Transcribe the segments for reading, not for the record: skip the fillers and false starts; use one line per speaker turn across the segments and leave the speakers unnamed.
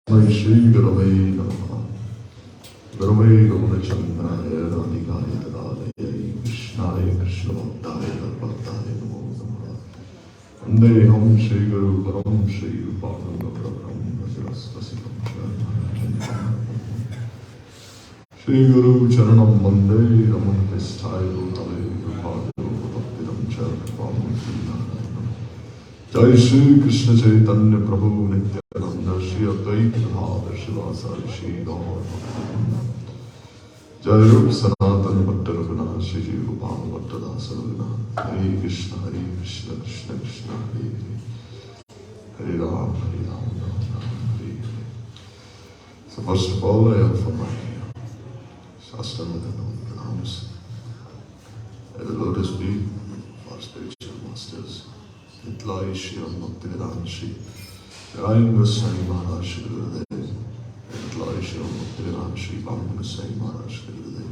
My Shri Guravai Namaha Guravai Gaurachandaya Radhikaya Tadalaya Krishnaya Krishna Bhaktaya Bhaktaya Namo Namaha Vandeham Shri Guru Param Shri Rupanam Gauravam Vajrasvasikam Sharma Shri Guru Charanam Vande Raman Visthayo Bhutale Rupadayo Bhaktivedanta Charapam Jai Shri Krishna Chaitanya Prabhu Nityananda Shri Advaita Gadadhar Shivasari Shri Gaur Jai Rup Sanatana Bhatta Raghunatha Shri Jiva Gopal Bhatta Dasa Raghunatha Hare Krishna Krishna Krishna Hare Hare Hare Ram Ram Hare Hare. So first of all I offer my Shastravadana pranams at the lotus feet of our spiritual masters. Nitlai Shri Bhaktivedanta Shri Ryan Goswami Maharaj Shri Gurudev, Nitlai Shri Bhaktivedanta Shri Bhakti Goswami Maharaj Shri Gurudev,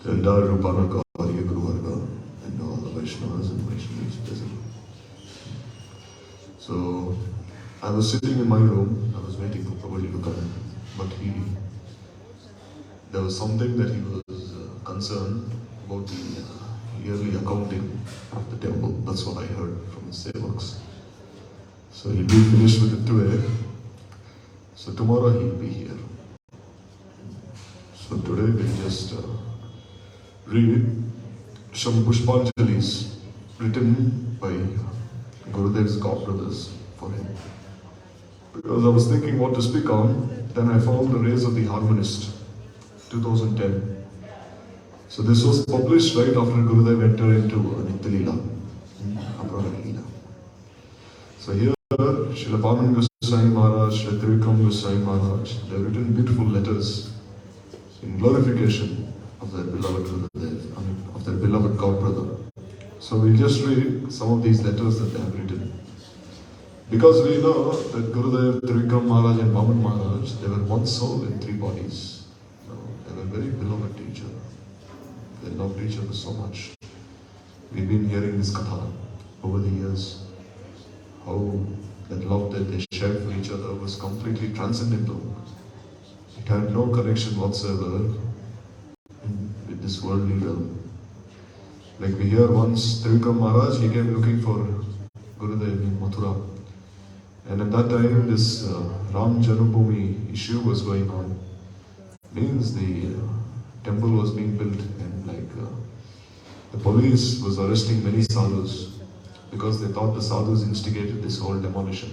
the entire Rupanaka Arya Guru Varga, and all the Vaishnavas and Vaishnavis present. So I was sitting in my room, I was waiting for Prabhuji to come, but there was something that he was concerned about the yearly accounting of the temple. That's what I heard from his sevaks. So he'll be finished with it today. So tomorrow he'll be here. So today we'll just read some Pushpanjalis written by Gurudev's godbrothers for him. Because I was thinking what to speak on, then I found the Rays of the Harmonist, 2010. So this was published right after Gurudev entered into Nitya Leela, Aparana Leela. So here, Srila Pavan Goswami Maharaj, Srila Trivikram Goswami Maharaj, they have written beautiful letters in glorification of their beloved Gurudev, of their beloved godbrother. So we'll just read some of these letters that they have written. Because we know that Gurudev, Trivikram Maharaj and Pavan Maharaj, they were one soul in three bodies. They were very beloved to each other. They loved each other so much. We've been hearing this katha over the years. How that love that they shared for each other was completely transcendental. It had no connection whatsoever with this worldly realm. Like we hear once Trivikram Maharaj, he came looking for Gurudev in Mathura. And at that time this Ram Janmabhoomi issue was going on. Means the temple was being built and the police was arresting many sadhus because they thought the sadhus instigated this whole demolition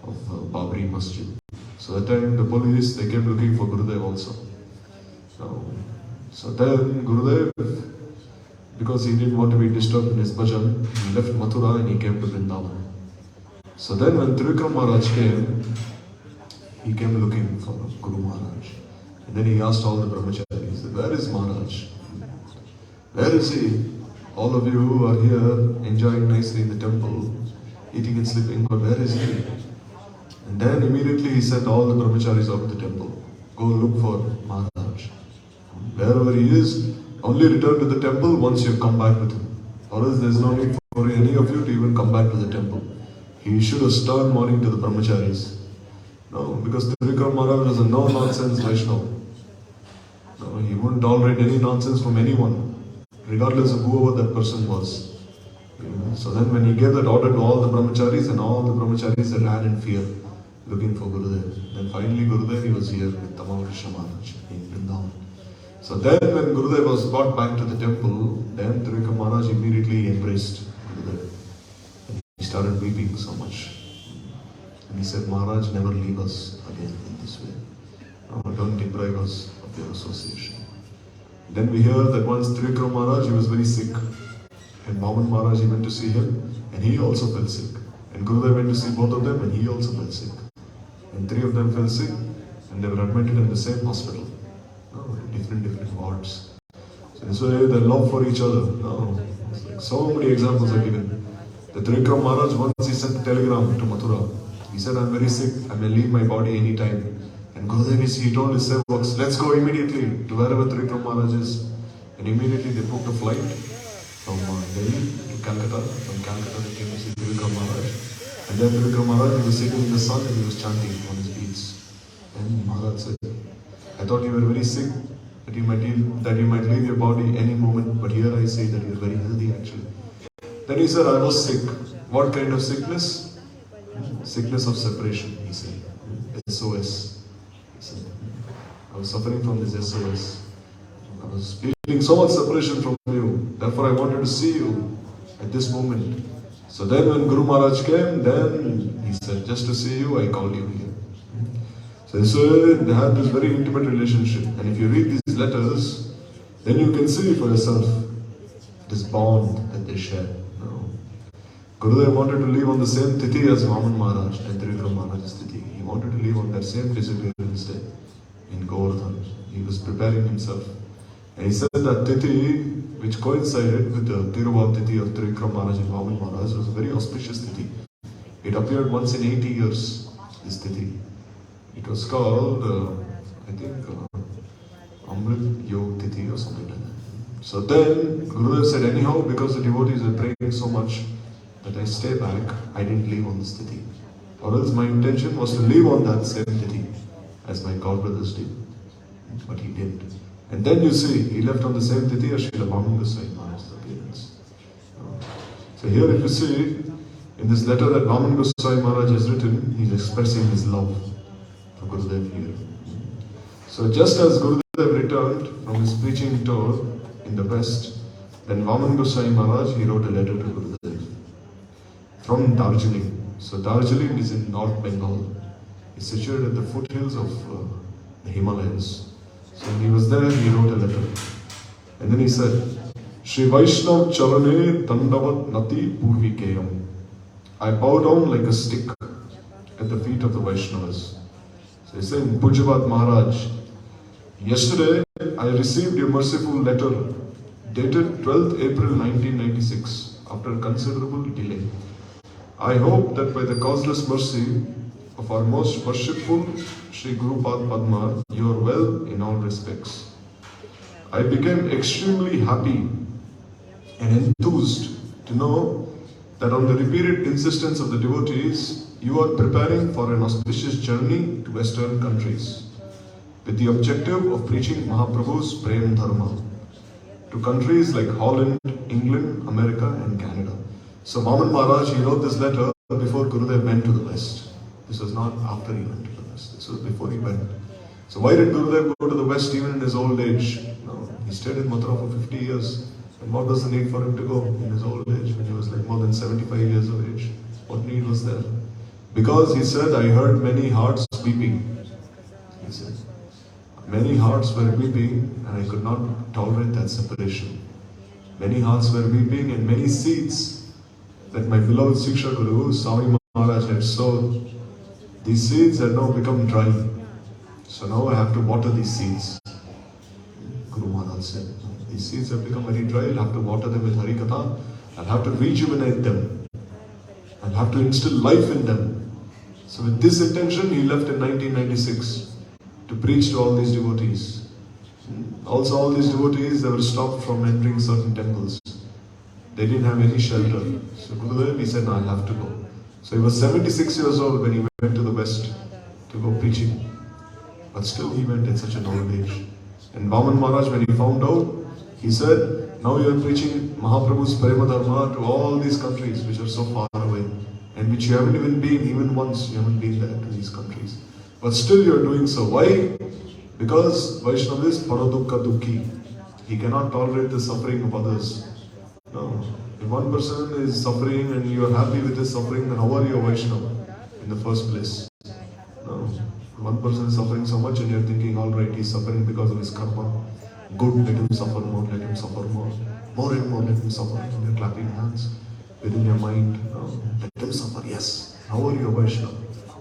of Babri Masjid. So at that time the police, they came looking for Gurudev also. So then Gurudev, because he didn't want to be disturbed in his bhajan, he left Mathura and he came to Vrindavan. So then when Trivikram Maharaj came, he came looking for Guru Maharaj. And then he asked all the brahmacharis, where is Maharaj? Where is he? All of you who are here enjoying nicely in the temple, eating and sleeping, but where is he? And then immediately he sent all the brahmacharis out of the temple. Go look for Maharaj. Wherever he is, only return to the temple once you come back with him. Or else there is no need for any of you to even come back to the temple. He issued a stern warning to the brahmacharis. No, because Trivikram Maharaj was a no-nonsense Vaishnava. No, he wouldn't tolerate any nonsense from anyone, regardless of whoever that person was. So then when he gave that order to all the brahmacharis, and all the brahmacharis ran in fear, looking for Gurudev. Then finally Gurudev, he was here with Tamavrishya Maharaj in Vrindavan. So then when Gurudev was brought back to the temple, then Trivikram Maharaj immediately embraced Gurudev. He started weeping so much. And he said, Maharaj, never leave us again in this way. Don't deprive us of your association. Then we hear that once Trivikram Maharaj, he was very sick. And Pavan Maharaj, he went to see him and he also fell sick. And Gurudev went to see both of them and he also fell sick. And three of them fell sick and they were admitted in the same hospital. Different wards. So this way the love for each other. So many examples are given. The Trivikram Maharaj, once he sent a telegram to Mathura. He said, I'm very sick, I may leave my body any time. And Gurudev, he told his sevaks, let's go immediately to wherever Trivikram Maharaj is. And immediately they booked a flight from Delhi to Calcutta. From Calcutta they came to see Trivikram Maharaj. And then Trivikram Maharaj, he was sitting in the sun and he was chanting on his beads. Maharaj said. I thought you were very sick, that you might leave your body any moment, but here I say that you are very healthy actually. Then he said, I was sick. What kind of sickness? Sickness of separation, he said. SOS. He said, I was suffering from this SOS. I was feeling so much separation from you. Therefore I wanted to see you at this moment. So then when Guru Maharaj came, then he said, just to see you, I called you here. So they had this very intimate relationship. And if you read these letters, then you can see for yourself this bond that they share. Gurudev wanted to live on the same tithi as Vaman Maharaj and Trivikram Maharaj's tithi. He wanted to live on that same disappearance day in Govardhan. He was preparing himself. And he said that tithi, which coincided with the Tirubhav tithi of Trivikram Maharaj and Vaman Maharaj, was a very auspicious tithi. It appeared once in 80 years, this tithi. It was called, I think, Amrit Yog tithi or something like that. So then, Gurudev said, anyhow, because the devotees were praying so much, that I stay back, I didn't leave on this tithi. Or else my intention was to live on that same tithi as my god brothers did. But he didn't. And then you see, he left on the same tithi as Srila Vaman Goswami Maharaj's appearance. So here if you see, in this letter that Vaman Goswami Maharaj has written, he is expressing his love for Gurudev here. So just as Gurudev returned from his preaching tour in the West, then Vaman Goswami Maharaj, he wrote a letter to Gurudev from Darjeeling. So Darjeeling is in North Bengal. It's situated at the foothills of the Himalayas. So when he was there, he wrote a letter. And then he said, Shri Vaishnav Charane Tandavat Nati Purvikeyam. I bow down like a stick at the feet of the Vaishnavas. So he's saying, Pujapat Maharaj, yesterday I received your merciful letter dated 12th April 1996 after considerable delay. I hope that by the causeless mercy of our most worshipful Sri Guru Padma, you are well in all respects. I became extremely happy and enthused to know that on the repeated insistence of the devotees, you are preparing for an auspicious journey to Western countries with the objective of preaching Mahaprabhu's Prem Dharma to countries like Holland, England, America and Canada. So Vaman Maharaj, he wrote this letter before Gurudev went to the West. This was not after he went to the West. This was before he went. So why did Gurudev go to the West even in his old age? No, he stayed in Mathura for 50 years. And what was the need for him to go in his old age when he was like more than 75 years of age? What need was there? Because he said, I heard many hearts weeping. He said, many hearts were weeping and I could not tolerate that separation. Many hearts were weeping and many seeds that my beloved Siksha Guru, Swami Maharaj had sowed, these seeds had now become dry. So now I have to water these seeds. Guru Maharaj said, these seeds have become very dry, I'll have to water them with Harikatha, I'll have to rejuvenate them, I'll have to instill life in them. So with this intention, he left in 1996 to preach to all these devotees. Also all these devotees, they were stopped from entering certain temples. They didn't have any shelter. So Gurudev, he said, no, I'll have to go. So he was 76 years old when he went to the West to go preaching. But still he went at such an old age. And Vaman Maharaj, when he found out, he said, now you are preaching Mahaprabhu's Prema Dharma to all these countries which are so far away and which you haven't even been, even once you haven't been there to these countries. But still you are doing so. Why? Because Vaishnava is Paradukka Dukhi. He cannot tolerate the suffering of others. No. If one person is suffering and you are happy with his suffering, then how are you a Vaishnava in the first place? No. One person is suffering so much and you are thinking, alright, he is suffering because of his karma. Good, let him suffer more, let him suffer more. More and more, let him suffer. And you are clapping hands within your mind. No. Let him suffer, yes. How are you a Vaishnava?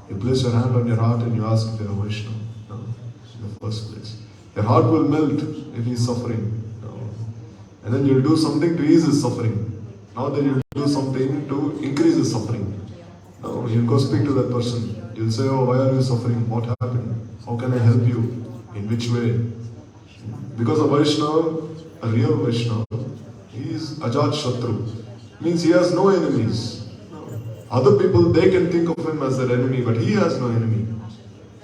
You place your hand on your heart and you ask if you are a Vaishnava. No. In the first place. Your heart will melt if he is suffering. And then you'll do something to ease his suffering. Now then you'll do something to increase his suffering. Now you'll go speak to that person. You'll say, oh, why are you suffering? What happened? How can I help you? In which way? Because a Vaishnava, a real Vaishnava, he is Ajat Shatru. Means he has no enemies. Other people, they can think of him as their enemy, but he has no enemy.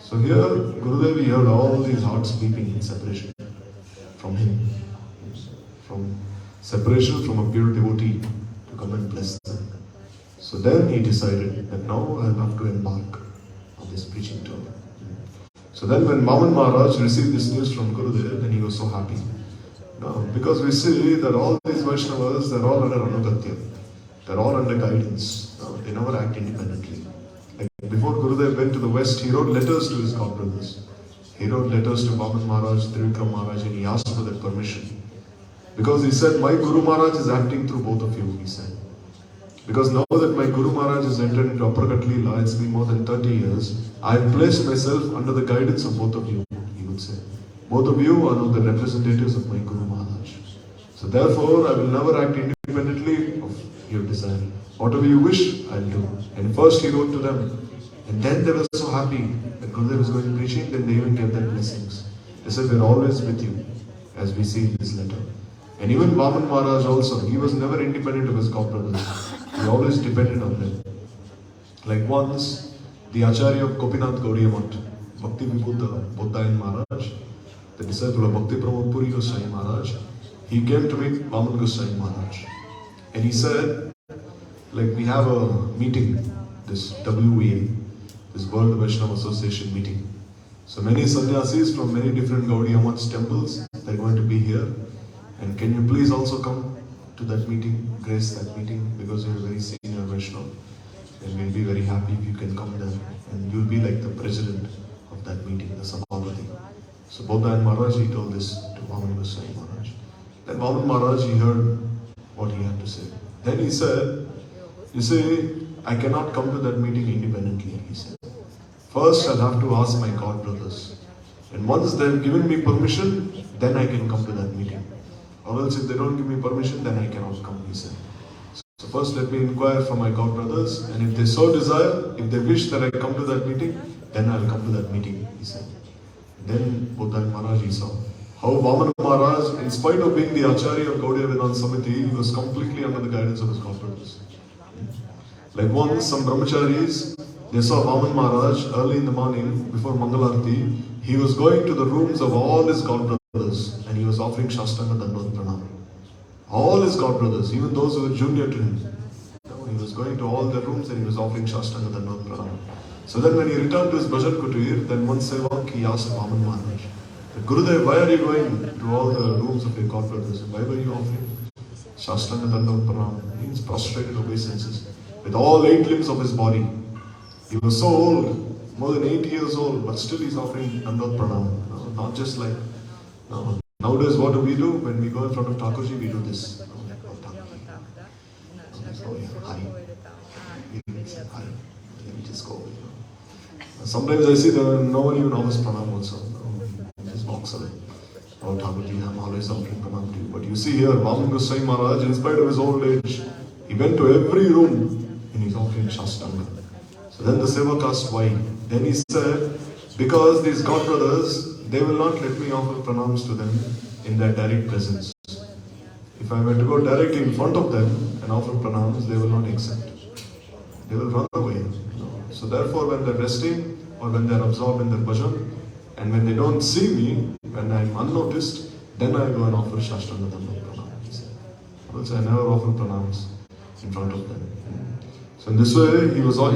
So here, Gurudev, he heard all these hearts beating in separation from him. From separation from a pure devotee to come and bless them. So then he decided that now I'll have to embark on this preaching tour. So then when Vaman Maharaj received this news from Gurudev, then he was so happy. Now, because we see that all these Vaishnavas, they're all under Anugatya. They're all under guidance. Now, they never act independently. Like before Gurudev went to the West, he wrote letters to his godbrothers. He wrote letters to Vaman Maharaj, Trivikram Maharaj, and he asked for their permission. Because he said, my Guru Maharaj is acting through both of you, he said. Because now that my Guru Maharaj has entered into Aparakat Leela, it's been more than 30 years, I've placed myself under the guidance of both of you, he would say. Both of you are now the representatives of my Guru Maharaj. So therefore, I will never act independently of your desire. Whatever you wish, I'll do. And first he wrote to them. And then they were so happy that Gurudev was going preaching, then they even gave them blessings. They said, we're always with you, as we see in this letter. And even Vaman Maharaj also, he was never independent of his godbrothers. He always depended on them. Like once, the Acharya of Gopinath Gaudiya Math, Bhaktivedanta Bodhayan Maharaj, the disciple of Bhakti Pramod Puri Goswami Maharaj, he came to meet Vaman Goswami Maharaj. And he said, like we have a meeting, this WVA, this World Vaishnava Association meeting. So many sannyasis from many different Gaudiya Maths temples, they're going to be here. And can you please also come to that meeting, grace that meeting, because you're a very senior Vaishnava. And we'll be very happy if you can come there. And you'll be like the president of that meeting, the Sabhavati. So Bodhayan Maharaj, he told this to Vaman Goswami Maharaj. Then Vaman Maharaj, he heard what he had to say. Then he said, you see, I cannot come to that meeting independently, he said. First, I'll have to ask my god brothers. And once they've given me permission, then I can come to that meeting. Or else if they don't give me permission, then I cannot come, he said. So first let me inquire from my god brothers, and if they so desire, if they wish that I come to that meeting, then I'll come to that meeting, he said. Then Bodhayan Maharaj, he saw how Vaman Maharaj, in spite of being the Acharya of Gaudiya Vedanta Samiti, he was completely under the guidance of his god brothers. Like once, some brahmacharis, they saw Vaman Maharaj early in the morning, before Mangalarti, he was going to the rooms of all his god brothers, and he was offering Shastanga Dandot Pranam. All his god brothers, even those who were junior to him. He was going to all their rooms and he was offering Shastanga Dandot Pranam. So then when he returned to his Bhajan Kutir, then one sevak, he asked Vaman Maharaj, Gurudev, why are you going to all the rooms of your god brothers? Why were you offering Shastanga Dandot Pranam? He was prostrated obeisances with all 8 limbs of his body. He was so old, more than 80 years old, but still he's offering Dandot Pranam. Not just like, nowadays what do? When we go in front of Thakurji, we do this. Hari. We just go. Sometimes I see that no one even offers Pranam also. He just walks away. Oh Thakurji, I'm always offering Pranam to you. But you see here, Vaman Goswami Maharaj, in spite of his old age, he went to every room and he's offering Shastanga. So then the Sevak asked why. Then he said, because these god brothers, they will not let me offer pranams to them in their direct presence. If I were to go directly in front of them and offer pranams, they will not accept. They will run away. So therefore, when they're resting or when they're absorbed in their bhajan, and when they don't see me, when I'm unnoticed, then I go and offer Shashtanga Dandot Pranam. Also, I never offer pranams in front of them. So in this way,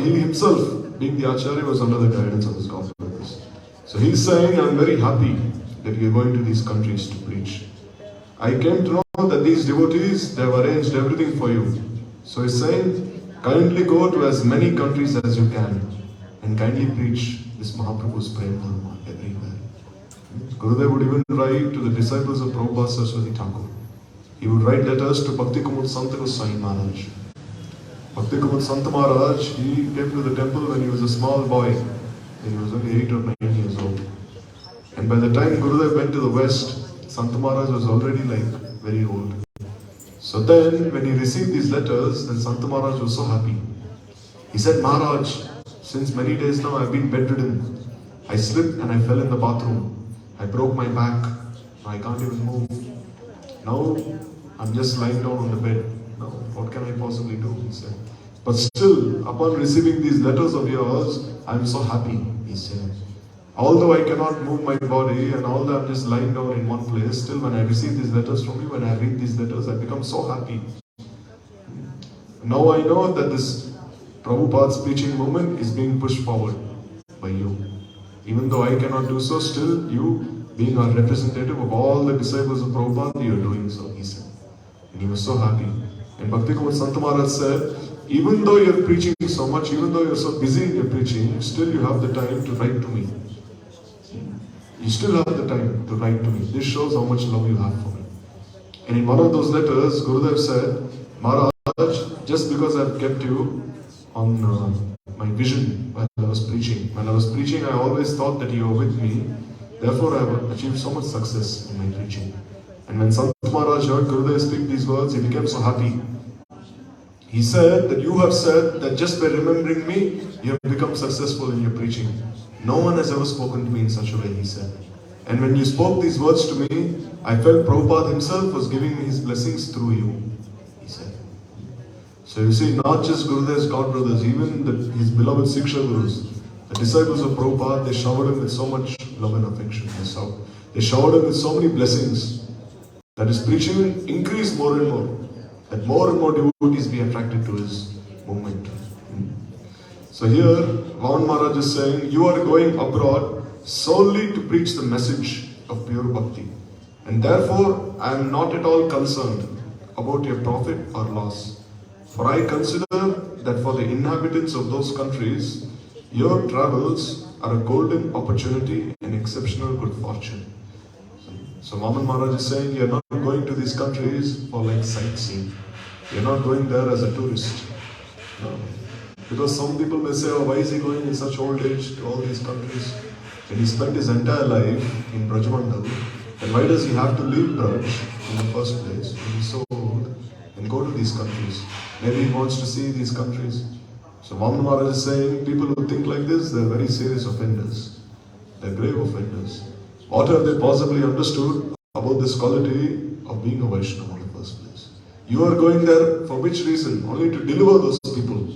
he himself, being the Acharya, was under the guidance of his god brothers. So he's saying, I'm very happy that you're going to these countries to preach. I came to know that these devotees, they have arranged everything for you. So he's saying, kindly go to as many countries as you can and kindly preach this Mahaprabhu's Prem Dharma everywhere. Gurudev would even write to the disciples of Prabhupada Saraswati Thakur. He would write letters to Bhakti Kumud Sant Goswami Maharaj. Bhakti Kumud Sant Maharaj, he came to the temple when he was a small boy. He was only 8 or 9 years old. And by the time Gurudev went to the West, Sant Maharaj was already like very old. So then, when he received these letters, then Sant Maharaj was so happy. He said, Maharaj, since many days now I've been bedridden. I slipped and I fell in the bathroom. I broke my back. I can't even move. Now I'm just lying down on the bed. Now, what can I possibly do? He said. But still, upon receiving these letters of yours, I'm so happy, he said. Although I cannot move my body and although I'm just lying down in one place, still when I receive these letters from you, when I read these letters, I become so happy. Now I know that this Prabhupada's preaching movement is being pushed forward by you. Even though I cannot do so, still you, being a representative of all the disciples of Prabhupada, you are doing so, he said. And he was so happy. And Bhakti Sant Maharaj said, even though you are preaching so much, even though you are so busy in your preaching, still you have the time to write to me. You still have the time to write to me. This shows how much love you have for me. And in one of those letters, Gurudev said, Maharaj, just because I have kept you on my vision while I was preaching. When I was preaching, I always thought that you were with me. Therefore, I have achieved so much success in my preaching. And when Sant Maharaj heard Gurudev speak these words, he became so happy. He said that you have said that just by remembering me, you have become successful in your preaching. No one has ever spoken to me in such a way, he said. And when you spoke these words to me, I felt Prabhupada himself was giving me his blessings through you, he said. So you see, not just Gurudev's God brothers, even his beloved Siksha Gurus, the disciples of Prabhupada, they showered him with so much love and affection. They showered him with so many blessings that his preaching increased more and more. That more and more devotees be attracted to his movement. So here, Vaman Maharaj is saying, you are going abroad solely to preach the message of pure bhakti. And therefore, I am not at all concerned about your profit or loss. For I consider that for the inhabitants of those countries, your travels are a golden opportunity and exceptional good fortune. So Vaman Maharaj is saying, you are not going to these countries for like sightseeing. You are not going there as a tourist. No. Because some people may say, oh, why is he going in such old age to all these countries? And he spent his entire life in Brajamandal. And why does he have to leave Braj in the first place when he's so old and go to these countries? Maybe he wants to see these countries. So Vaman Maharaj is saying, people who think like this, they're very serious offenders. They're grave offenders. What have they possibly understood about this quality of being a Vaishnava in the first place? You are going there for which reason? Only to deliver those people.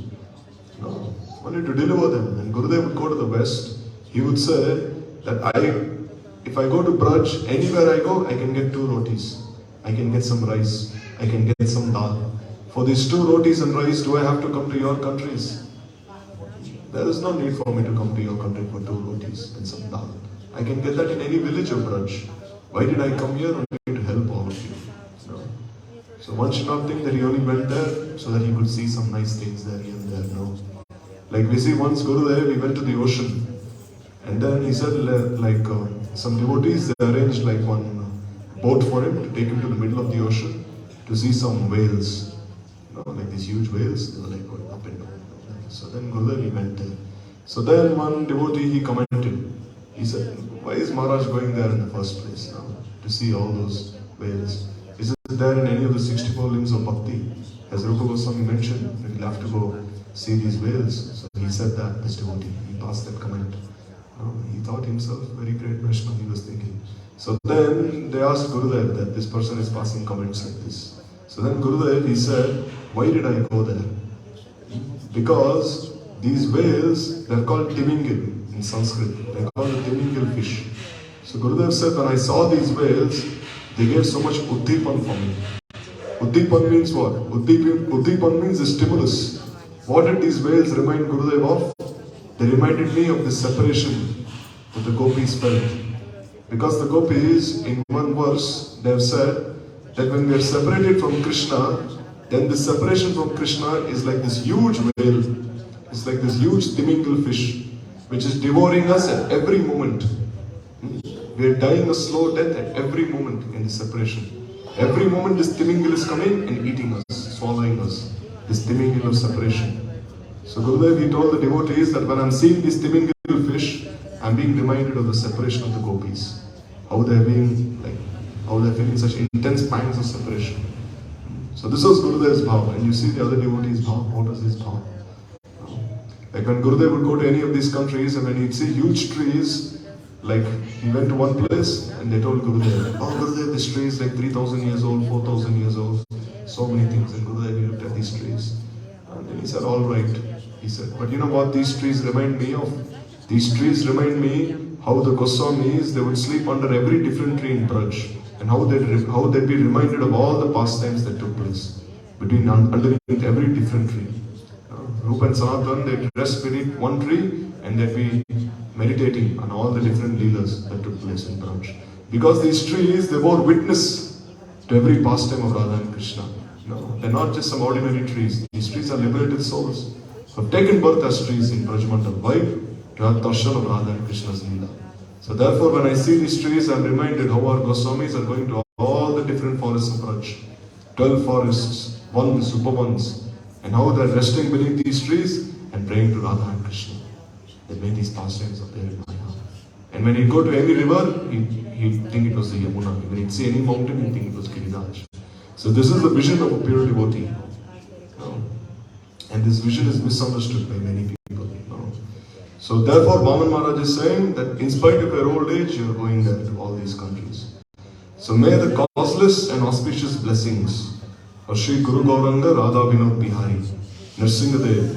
No, only to deliver them. And Gurudev would go to the West, he would say that if I go to Braj, anywhere I go, I can get 2 rotis. I can get some rice. I can get some dal. For these 2 rotis and rice, do I have to come to your countries? There is no need for me to come to your country for 2 rotis and some dal. I can get that in any village of Braj. Why did I come here? Only to help all of you. No. So one should not think that he only went there so that he could see some nice things there here and there. No. Like we see once Gurudev, he went to the ocean. And then he said some devotees, they arranged like one boat for him to take him to the middle of the ocean to see some whales. Like these huge whales, they were like going up and down. So then Gurudev, he went there. So then one devotee, he commented. He said, why is Maharaj going there in the first place now? To see all those whales. Is it there in any of the 64 limbs of Bhakti? As Rupa Goswami mentioned, we'll have to go see these whales. So he said that, this devotee, he passed that comment. He thought himself very great Vaishnava, he was thinking. So then they asked Gurudev that this person is passing comments like this. So then Gurudev, he said, why did I go there? Because these whales, they're called timingil in Sanskrit. They're called the timingil fish. So Gurudev said, when I saw these whales, they gave so much uddipan for me. Uddipan means what? Uddipan means a stimulus. What did these whales remind Gurudev of? They reminded me of the separation that the gopis felt. Because the gopis, in one verse, they have said that when we are separated from Krishna, then the separation from Krishna is like this huge whale. It's like this huge timingil fish, which is devouring us at every moment. We are dying a slow death at every moment in this separation. Every moment this timingil is coming and eating us, swallowing us. This timingil of separation. So Gurudev, he told the devotees that when I'm seeing this timingil fish, I'm being reminded of the separation of the gopis. How they're feeling such intense pangs of separation. So this was Gurudev's bhav. And you see the other devotees' bhav. What was his bhav? Like when Gurudev would go to any of these countries and when he'd see huge trees, like he went to one place and they told Gurudev, oh Gurudev, this tree is like 3,000 years old, 4,000 years old, so many things. And Gurudev, he looked at these trees. And then he said, all right. He said, but you know what these trees remind me of? These trees remind me how the Goswamis, they would sleep under every different tree in Braj, and how they'd be reminded of all the pastimes that took place underneath every different tree. Rupa and Sanatan, they'd rest beneath one tree and they'd be meditating on all the different leelas that took place in Braj. Because these trees, they bore witness to every pastime of Radha and Krishna. They're not just some ordinary trees. These trees are liberated souls who have taken birth as trees in Braj Mandal. Why? To have darshan of Radha and Krishna's leela. So therefore, when I see these trees, I'm reminded how our Goswamis are going to all the different forests of Braj. 12 forests, vans, upavans, and how they're resting beneath these trees and praying to Radha and Krishna. They made these pastimes up there in my heart. And when he'd go to any river, he'd think it was the Yamuna. When he'd see any mountain, he'd think it was Giriraj. So this is the vision of a pure devotee. And this vision is misunderstood by many people. So therefore, Vaman Maharaj is saying that in spite of your old age, you are going there to all these countries. So may the causeless and auspicious blessings of Sri Guru Gauranga, Radha Vinod Bihari, Nrsingadev,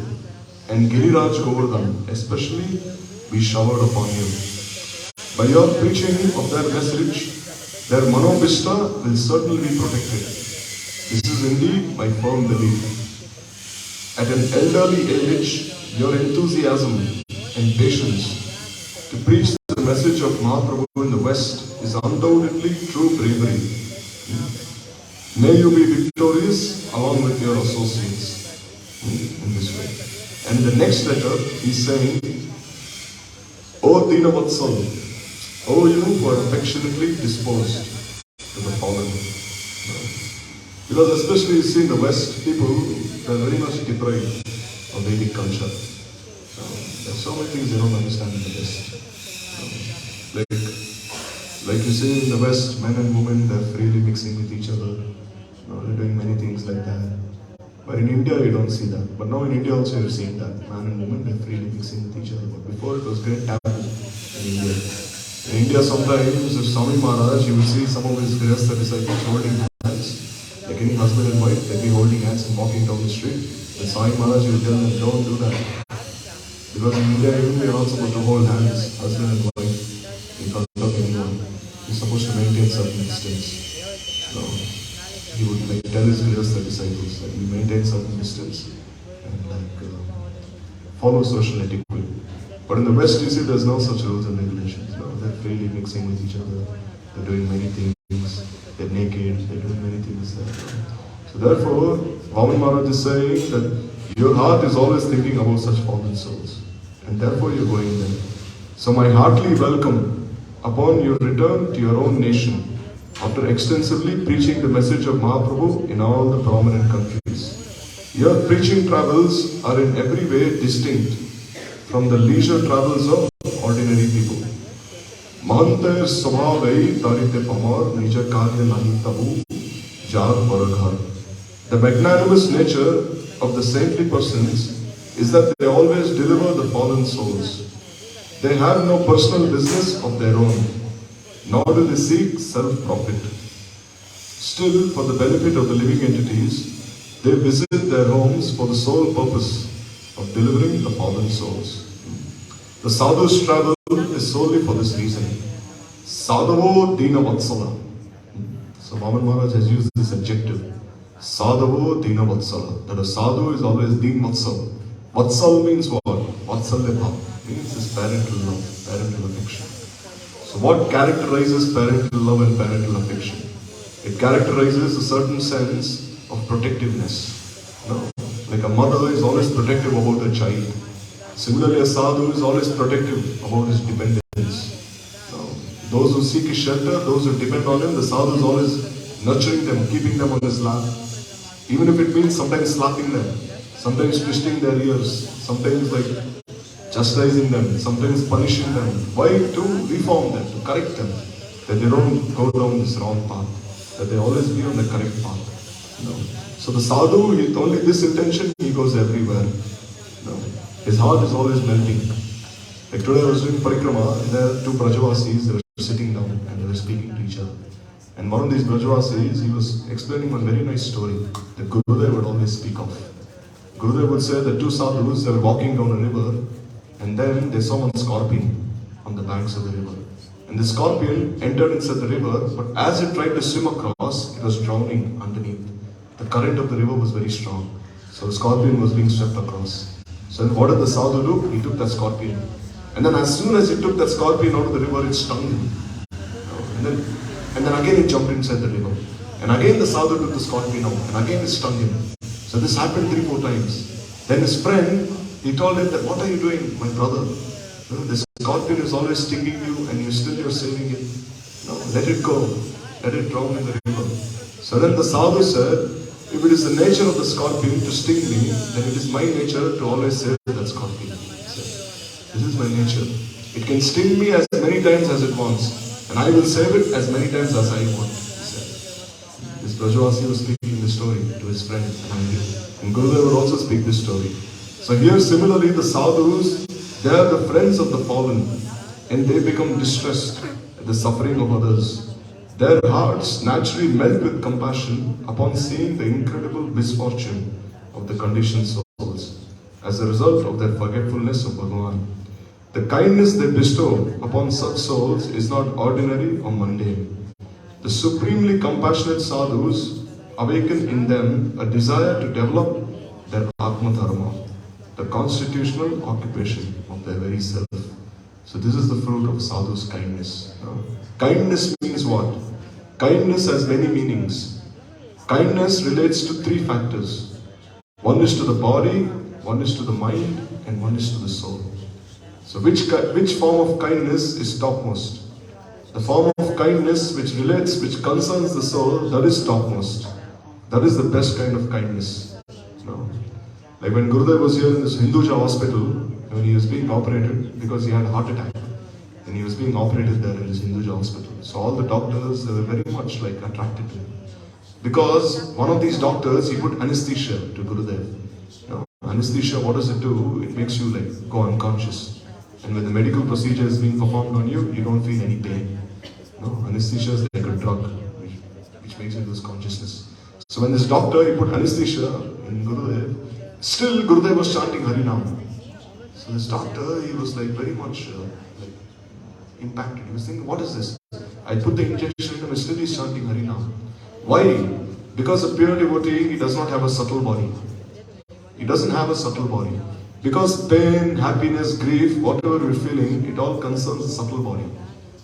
and Giriraj Govardhan especially be showered upon you. By your preaching of their message, their manobhishta will certainly be protected. This is indeed my firm belief. At an elderly age, your enthusiasm and patience to preach the message of Mahaprabhu in the West is undoubtedly true bravery. May you be victorious along with your associates in this way. And in the next letter, he's saying, O Dinavatsal, O you who are affectionately disposed to the fallen. Because especially you see in the West, people, they're very much deprived of Vedic culture. There's so many things they don't understand in the West. Like you see in the West, men and women, they're freely mixing with each other. They're doing many things like that. But in India, you don't see that. But now in India also you're seeing that. Man and woman, they're freely mixing with each other. But before it was great taboo in India. In India, sometimes if Swami Maharaj, you will see some of his Grihastha disciples holding hands. Like any husband and wife, they'll be holding hands and walking down the street. And Swami Maharaj will tell them, don't do that. Because in India, even we are not supposed to hold hands, husband and wife, in front of anyone. You're supposed to maintain certain distance. So, he would tell his Grihastha disciples that you maintain certain distance and follow social etiquette. But in the West, you see, there's no such rules and regulations. They're freely mixing with each other. They're doing many things. They're naked. They're doing many things there. So therefore, Vaman Maharaj is saying that your heart is always thinking about such fallen souls. And therefore you're going there. So my heartily welcome upon your return to your own nation after extensively preaching the message of Mahaprabhu in all the prominent countries. Your preaching travels are in every way distinct from the leisure travels of ordinary people. Mahante Swabhavai Tarite Pamar Nija Karya Nahi Tabu Jar Baraghar. The magnanimous nature of the saintly persons is that they always deliver the fallen souls. They have no personal business of their own, nor do they seek self-profit. Still, for the benefit of the living entities, they visit their homes for the sole purpose of delivering the fallen souls. The sadhu's travel is solely for this reason. Sadhavo Dina Vatsala. So Vaman Maharaj has used this adjective. Sadhavo Dina Vatsala. That a sadhu is always Din Vatsal. Vatsal means what? Vatsalyabha means this parental love, parental affection. So what characterizes parental love and parental affection? It characterizes a certain sense of protectiveness. Like a mother is always protective about her child. Similarly, a sadhu is always protective about his dependents. Those who seek his shelter, those who depend on him, the sadhu is always nurturing them, keeping them on his lap. Even if it means sometimes slapping them, sometimes twisting their ears, sometimes chastising them, sometimes punishing them. Why? To reform them, to correct them, that they don't go down this wrong path, that they always be on the correct path. So the sadhu, with only this intention, he goes everywhere. His heart is always melting. Like today I was doing parikrama, and there are two Brajavasis, they were sitting down and they were speaking to each other. And one of these Brajavasis, he was explaining one very nice story that Gurudev would always speak of. Gurudev would say that two sadhus, they were walking down a river, and then they saw one scorpion on the banks of the river. And the scorpion entered inside the river, but as it tried to swim across, it was drowning underneath. The current of the river was very strong. So the scorpion was being swept across. So then what did the sadhu do? He took that scorpion. And then as soon as he took that scorpion out of the river, it stung him. And then again he jumped inside the river. And again the sadhu took the scorpion out. And again it stung him. So this happened 3-4 times. Then his friend, he told him that, what are you doing, my brother? The scorpion is always stinging you and you're saving it. No, let it go. Let it drown in the river. So then the sadhu said, if it is the nature of the scorpion to sting me, then it is my nature to always save that scorpion. This is my nature. It can sting me as many times as it wants, and I will save it as many times as I want. This Brajavasi was speaking the story to his friend, and Gurudev would also speak this story. So here similarly the sadhus, they are the friends of the fallen, and they become distressed at the suffering of others. Their hearts naturally melt with compassion upon seeing the incredible misfortune of the conditioned souls as a result of their forgetfulness of Bhagavan. The kindness they bestow upon such souls is not ordinary or mundane. The supremely compassionate sadhus awaken in them a desire to develop their Atma Dharma, the constitutional occupation of their very self. So this is the fruit of sadhu's kindness. Kindness means what? Kindness has many meanings. Kindness relates to 3 factors. One is to the body, one is to the mind, and one is to the soul. So which form of kindness is topmost? The form of kindness which concerns the soul, that is topmost. That is the best kind of kindness. Like when Gurudev was here in this Hinduja hospital, when he was being operated because he had a heart attack, and he was being operated there in this Hinduja hospital. So all the doctors, they were very much like attracted to him. Because one of these doctors, he put anesthesia to Gurudev. Anesthesia, what does it do? It makes you like go unconscious. And when the medical procedure is being performed on you, you don't feel any pain. Anesthesia is like a drug, which makes you lose consciousness. So when this doctor, he put anesthesia in Gurudev, still Gurudev was chanting Harinam. So this doctor, he was like very much impacted. He was thinking, what is this? I put the injection in him and still he's chanting Harinam. Why? Because a pure devotee, he does not have a subtle body. He doesn't have a subtle body. Because pain, happiness, grief, whatever we're feeling, it all concerns the subtle body.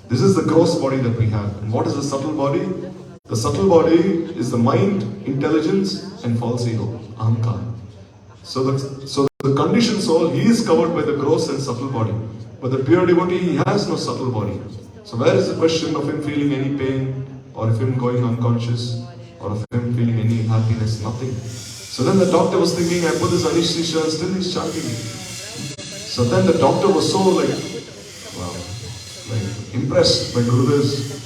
This is the gross body that we have. And what is the subtle body? The subtle body is the mind, intelligence, and false ego, ahankar. So the conditioned soul, he is covered by the gross and subtle body. But the pure devotee, he has no subtle body. So where is the question of him feeling any pain, or of him going unconscious, or of him feeling any happiness? Nothing. So then the doctor was thinking, I put this anesthesia and still he's chanting. So then the doctor was so impressed by Gurudev's,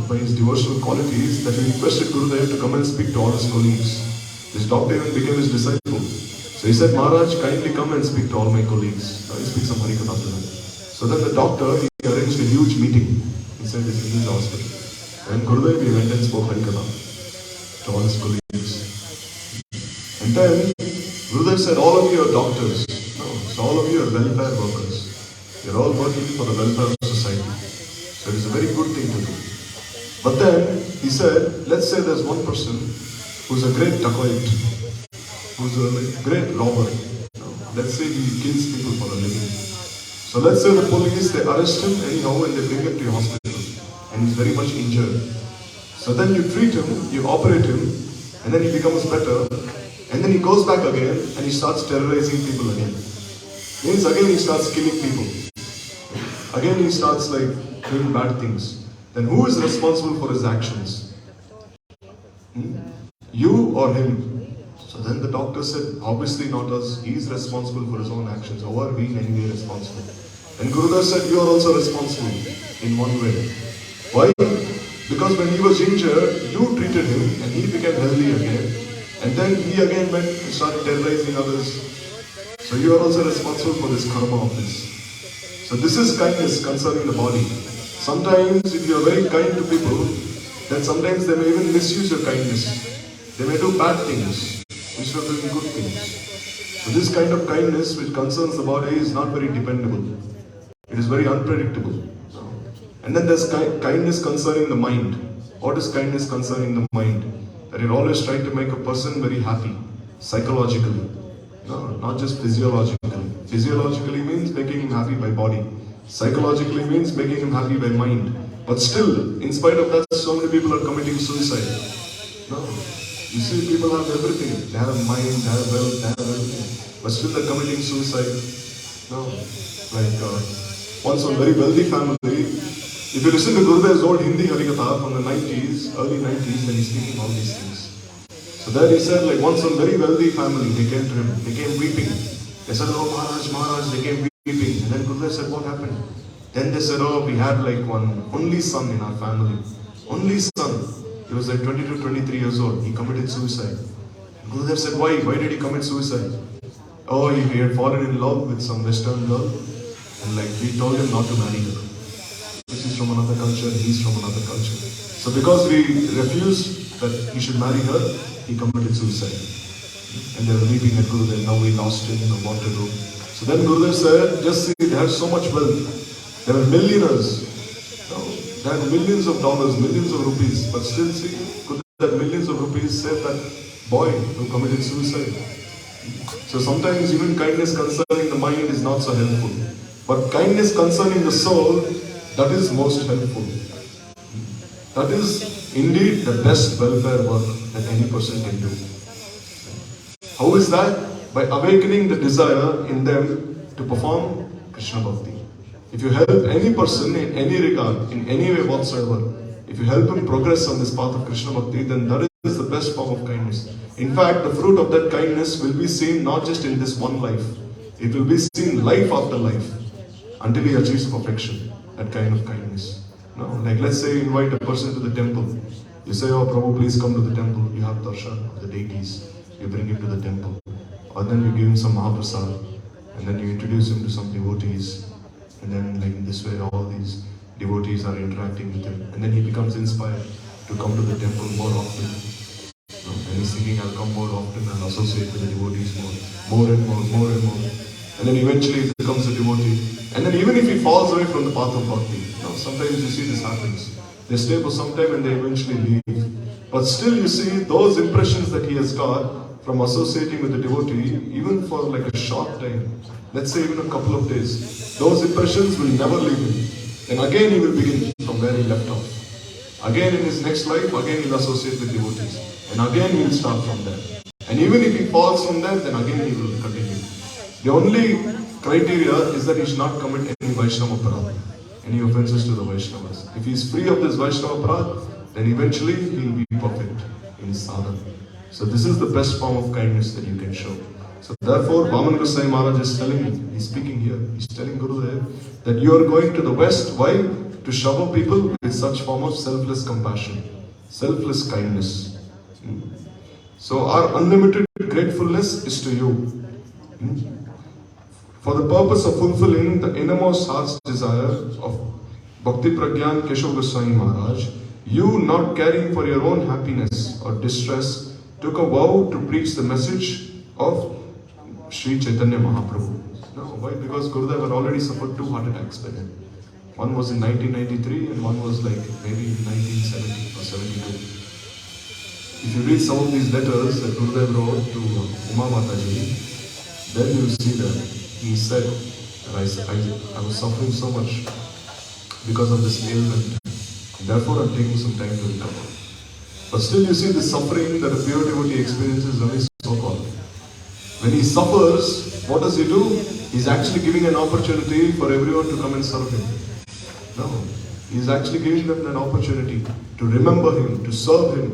by his devotional qualities, that he requested Gurudev to come and speak to all his colleagues. This doctor even became his disciple. So he said, Maharaj, kindly come and speak to all my colleagues. He speaks some Harikatha to them. So then the doctor, he arranged a huge meeting inside this Hindu hospital. And Gurudev, he went and spoke Harikatha to all his colleagues. And then Gurudev said, all of you are doctors. So all of you are welfare workers. You're all working for the welfare of society. So it is a very good thing to do. But then he said, let's say there's one person who's a great dacoit, who's a great robber. Let's say he kills people for a living. So let's say the police, they arrest him anyhow and they bring him to your hospital. And he's very much injured. So then you treat him, you operate him, and then he becomes better. And then he goes back again and he starts terrorizing people again. Means again he starts killing people. Again he starts doing bad things. Then who is responsible for his actions? You or him? So then the doctor said, obviously not us. He is responsible for his own actions. How are we in any way responsible? And Gurudev said, you are also responsible in one way. Why? Because when he was injured, you treated him and he became healthy again. And then he again went and started terrorizing others. So you are also responsible for this karma of this. So this is kindness concerning the body. Sometimes if you are very kind to people, then sometimes they may even misuse your kindness. They may do bad things instead of doing good things. So this kind of kindness which concerns the body is not very dependable. It is very unpredictable. And then there's kindness concerning the mind. What is kindness concerning the mind? That it always tries to make a person very happy, psychologically. No, not just physiologically. Physiologically means making him happy by body. Psychologically means making him happy by mind. But still, in spite of that, so many people are committing suicide. No. You see, people have everything. They have mind, they have wealth, they have everything. But still they're committing suicide. No. Like, once a very wealthy family, if you listen to Gurudev's old Hindi Harikatha from the 90s, early 90s, then he's speaking all these things. So there he said, like once a very wealthy family, they came to him, they came weeping. They said, oh Maharaj, Maharaj, they came weeping. And then Gurudev said, what happened? Then they said, oh, we had like one only son in our family. Only son. He was like 22, 23 years old. He committed suicide. Gurudev said, why? Why did he commit suicide? Oh, he had fallen in love with some Western girl. And like we told him not to marry her. She's from another culture, he's from another culture. So because we refused that he should marry her, he committed suicide. And they were weeping at Gurudev, now we lost him, what to do. So then Gurudev said, just see, they had so much wealth. They were millionaires. They had millions of dollars, millions of rupees. But still see, could that millions of rupees save that boy who committed suicide? So sometimes even kindness concerning the mind is not so helpful. But kindness concerning the soul, that is most helpful. That is indeed the best welfare work that any person can do. How is that? By awakening the desire in them to perform Krishna Bhakti. If you help any person in any regard, in any way whatsoever, if you help him progress on this path of Krishna Bhakti, then that is the best form of kindness. In fact, the fruit of that kindness will be seen not just in this one life. It will be seen life after life until he achieves perfection. That kind of kindness. No, like let's say you invite a person to the temple. You say, oh Prabhu, please come to the temple. You have darshan of the deities. You bring him to the temple. Or then you give him some Mahaprasad. And then you introduce him to some devotees. And then like in this way all these devotees are interacting with him. And then he becomes inspired to come to the temple more often. And he's thinking, I'll come more often and associate with the devotees more and more, more and more. And then eventually he becomes a devotee. And then even if he falls away from the path of bhakti, sometimes you see this happens. They stay for some time and they eventually leave. But still you see those impressions that he has got from associating with the devotee, even for like a short time, let's say even a couple of days, those impressions will never leave him. And again he will begin from where he left off. Again in his next life, again he will associate with devotees. And again he will start from there. And even if he falls from there, then again he will continue. The only criteria is that he should not commit any Vaishnava aparadha, any offenses to the Vaishnavas. If he is free of this Vaishnava aparadha, then eventually he will be perfect in his sadhana. So this is the best form of kindness that you can show. So therefore, Vaman Goswami Maharaj is telling, he's speaking here, he's telling Gurudev that you are going to the West. Why? To shower people with such form of selfless compassion, selfless kindness. So our unlimited gratefulness is to you. For the purpose of fulfilling the innermost heart's desire of Bhakti Pragyan Keshav Goswami Maharaj, you, not caring for your own happiness or distress, took a vow to preach the message of Sri Chaitanya Mahaprabhu. No, why? Because Gurudev had already suffered 2 heart attacks by then. One was in 1993 and one was like maybe in 1970 or 72. If you read some of these letters that Gurudev wrote to Uma Mataji, then you see that he said that I was suffering so much because of this ailment. Therefore, I'm taking some time to recover. But still, you see the suffering that a pure devotee experiences only so-called. When he suffers, what does he do? He's actually giving an opportunity for everyone to come and serve him. No, he's actually giving them an opportunity to remember him, to serve him,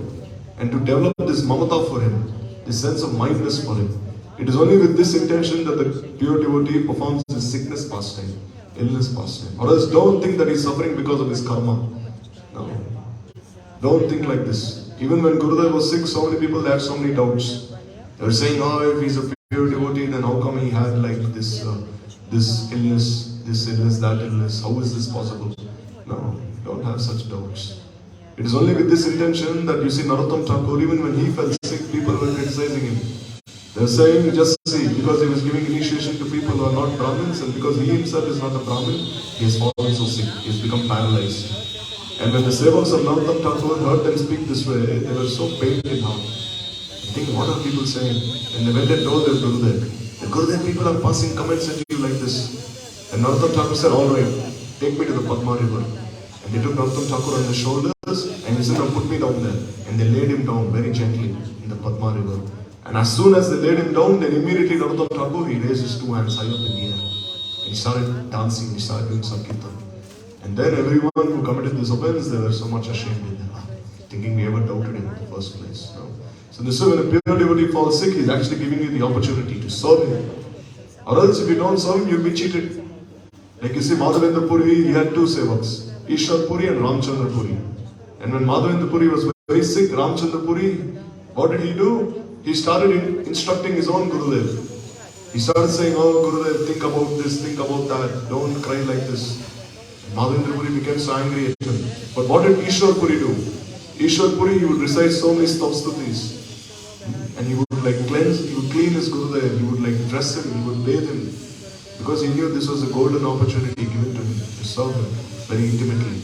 and to develop this mamata for him, this sense of mindness for him. It is only with this intention that the pure devotee performs his sickness pastime, illness pastime. Or else don't think that he's suffering because of his karma. No. Don't think like this. Even when Gurudev was sick, so many people had so many doubts. They were saying, oh, if he's a pure devotee, then how come he had like this illness, that illness? How is this possible? No, don't have such doubts. It is only with this intention that you see Narottam Thakur, even when he fell sick, people were criticizing him. They were saying, just because he was giving initiation to people who are not Brahmins, and because he himself is not a Brahmin, he has fallen so sick, he has become paralyzed. And when the Sevaks of Narottam Thakur heard them speak this way, they were so pained in heart. They think, what are people saying? And when they told their Gurudev, the Gurudev, people are passing comments at you like this. And Narottam Thakur said, all right, take me to the Padma river. And they took Narottam Thakur on the shoulders and he said, now put me down there. And they laid him down very gently in the Padma river. And as soon as they laid him down, then immediately Narottam Thakur, he raised his two hands high up in the air. And he started dancing, he started doing Sankirtan. And then everyone who committed this offense, they were so much ashamed in their heart, thinking we ever doubted him in the first place. No? So this is when a pure devotee falls sick, he's actually giving you the opportunity to serve him. Or else if you don't serve him, you'll be cheated. Like you see, Madhavendra Puri, he had two sevaks, Ishwar Puri and Ramchandra Puri. And when Madhavendra Puri was very sick, Ramchandra Puri, what did he do? He started instructing his own Gurudev. He started saying, oh Gurudev, think about this, think about that, don't cry like this. Madhavendra Puri became so angry at him. But what did Ishwar Puri do? Ishwar Puri, he would recite so many stutis. And he would cleanse, he would clean his Gurudev, he would dress him, he would bathe him. Because he knew this was a golden opportunity given to him to serve him very intimately.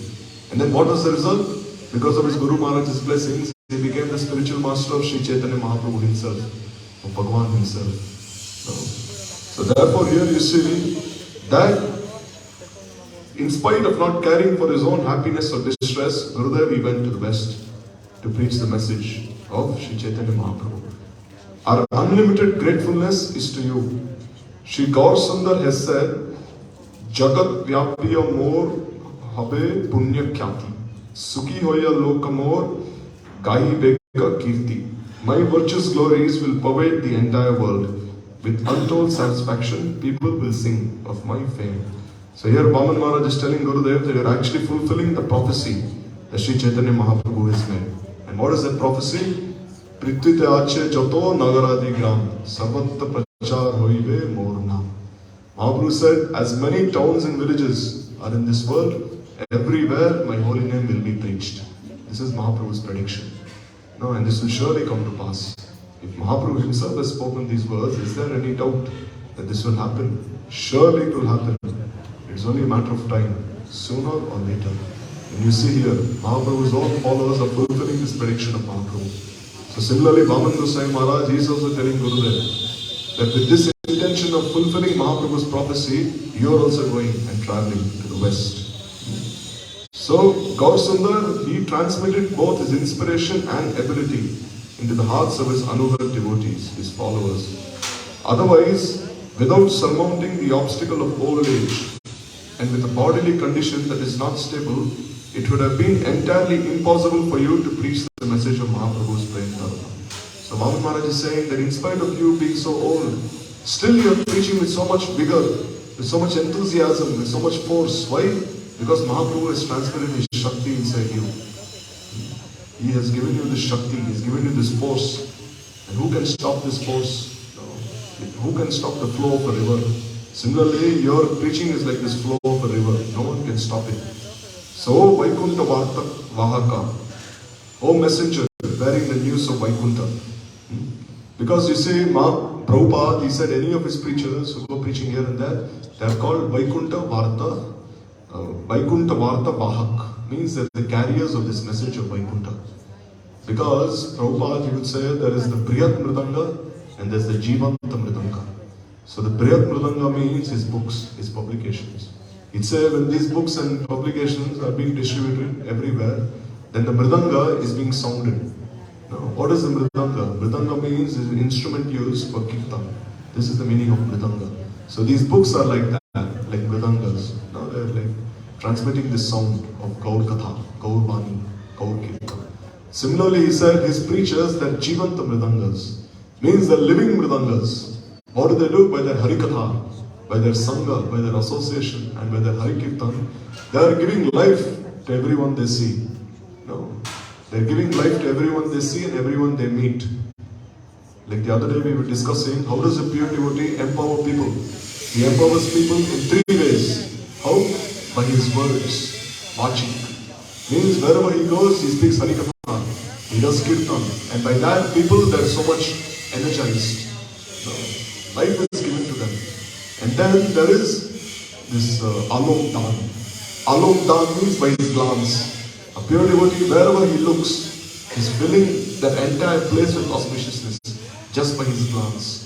And then what was the result? Because of his Guru Maharaj's blessings, he became the spiritual master of Sri Chaitanya Mahaprabhu himself, of Bhagavan himself. So therefore here you see that in spite of not caring for his own happiness or distress, Gurudev, he went to the West to preach the message of Sri Chaitanya Mahaprabhu. Our unlimited gratefulness is to you. Shri Gaur Sundar has said, Jagat Vyapya Mor Habe Punya Khyati, Sukhi Hoya Lokamor Gai Veka Kirti. My virtuous glories will pervade the entire world. With untold satisfaction, people will sing of my fame. So here Vaman Maharaj is telling Gurudev that you are actually fulfilling the prophecy that Sri Chaitanya Mahaprabhu has made. And what is that prophecy? Prithvite Ache Joto Nagaradi Gram Sarvatta Prachar Hoive Morna. Mahaprabhu said, as many towns and villages are in this world, everywhere my holy name will be preached. This is Mahaprabhu's prediction. No, and this will surely come to pass. If Mahaprabhu himself has spoken these words, is there any doubt that this will happen? Surely it will happen. It's only a matter of time, sooner or later. And you see here, Mahaprabhu's own followers are fulfilling this prediction of Mahaprabhu. So similarly, Vaman Goswami Maharaj is also telling Gurudev that with this intention of fulfilling Mahaprabhu's prophecy, you are also going and traveling to the West. So Gaur Sundar, he transmitted both his inspiration and ability into the hearts of his Anugat devotees, his followers. Otherwise, without surmounting the obstacle of old age, and with a bodily condition that is not stable, it would have been entirely impossible for you to preach the message of Mahaprabhu's Prem Dharma. So Vaman Maharaj is saying that in spite of you being so old, still you are preaching with so much vigor, with so much enthusiasm, with so much force. Why? Because Mahaprabhu has transmitted his Shakti inside you. He has given you this Shakti, he has given you this force. And who can stop this force? No. Who can stop the flow of a river? Similarly, your preaching is like this flow of a river. No one can stop it. So, Vaikuntha Varta Vahaka. O messenger, bearing the news of Vaikuntha. Because you see, Prabhupada, he said any of his preachers who go preaching here and there, they are called Vaikuntha Varta. Vaikuntha Varta Vahak. Means that the carriers of this message of Vaikuntha. Because Prabhupada, he would say, there is the Briyat Mridanga and there is the Jivanta Mridanga. So the Briyat Mridanga means his books, his publications. He'd say when these books and publications are being distributed everywhere, then the Mridanga is being sounded. Now, what is the Mridanga? Mridanga means is an instrument used for Kirtan. This is the meaning of Mridanga. So these books are like that, like Mridangas. Now they're like transmitting the sound of Gaur Katha, Gaur Vani, Gaur Kirtan. Similarly, he said his preachers, they're Jivanta Mridangas. Means they're living Mridangas. What do? By their Harikatha, by their Sangha, by their association, and by their Harikirtan, they are giving life to everyone they see. No, they are giving life to everyone they see and everyone they meet. Like the other day we were discussing, how does a pure devotee empower people? He empowers people in three ways. How? By his words, watching. Means wherever he goes, he speaks Harikatha, he does Kirtan, and by that people, they are so much energized. No. Life is given to them. And then there is this Alom Dan. Alom Dan means by his glance. A pure devotee, wherever he looks, is filling that entire place with auspiciousness just by his glance.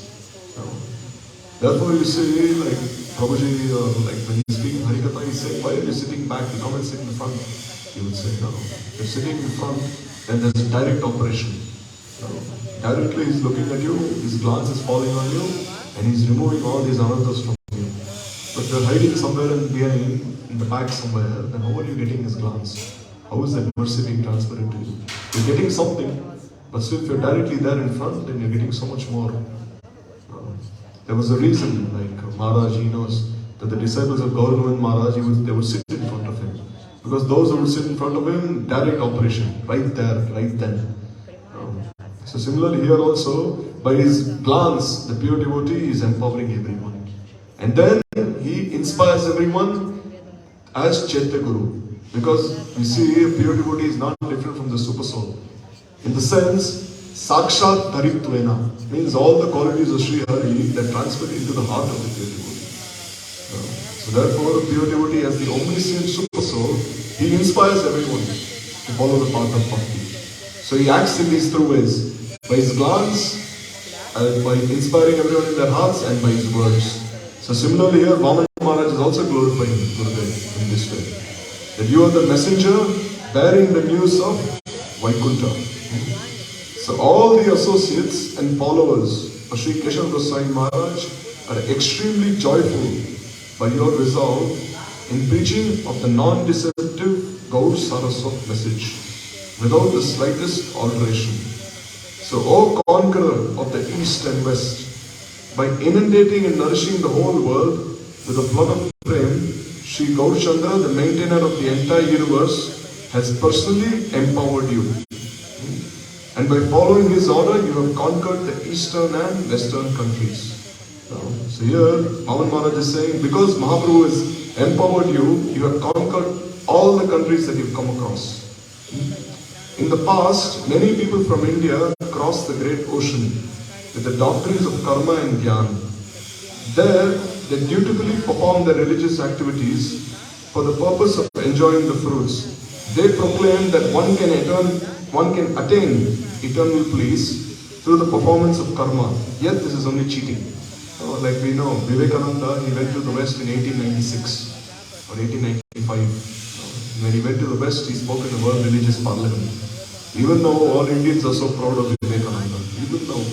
Therefore you see, like Prabhuji, like when he's speaking Harikatha, he's saying, why are you sitting back? You come and sit in the front. He would say, no, you're sitting in front, then there's direct operation. Directly he's looking at you, his glance is falling on you, and he's removing all these anarthas from you. But you're hiding somewhere behind, in the back somewhere, then how are you getting his glance? How is that mercy being transparent to you? You're getting something, but still if you're directly there in front, then you're getting so much more. There was a reason, like Maharaj, he knows that the disciples of Gauragovind Maharaj, they would sit in front of him. Because those who would sit in front of him, direct operation, right there, right then. So similarly here also, by his glance, the pure devotee is empowering everyone. And then he inspires everyone as Chaitya Guru. Because we see a pure devotee is not different from the super soul. In the sense, Sakshat Dharitvena means all the qualities of Sri Hari that transfer into the heart of the pure devotee. So therefore, the pure devotee as the omniscient super soul, he inspires everyone to follow the path of Bhakti. So he acts in these three ways. By his glance, by inspiring everyone in their hearts, and by his words. So similarly here, Vaman Maharaj is also glorifying Gurudev in this way. That you are the messenger bearing the news of Vaikuntha. So all the associates and followers of Sri Keshav Goswami Maharaj are extremely joyful by your resolve in preaching of the non-deceptive Gaur Saraswat message without the slightest alteration. So, O conqueror of the east and west, by inundating and nourishing the whole world with a flood of prem, Sri Gaurchandra, the maintainer of the entire universe, has personally empowered you. And by following his order, you have conquered the eastern and western countries. So here, Vaman Maharaj is saying, because Mahaprabhu has empowered you, you have conquered all the countries that you've come across. In the past, many people from India crossed the great ocean with the doctrines of karma and jnana. There, they dutifully performed their religious activities for the purpose of enjoying the fruits. They proclaimed that one can attain eternal bliss through the performance of karma. Yet this is only cheating. Like we know, Vivekananda, he went to the West in 1896 or 1895. When he went to the West, he spoke in the World Religious Parliament. Even though all Indians are so proud of Vivekananda, even though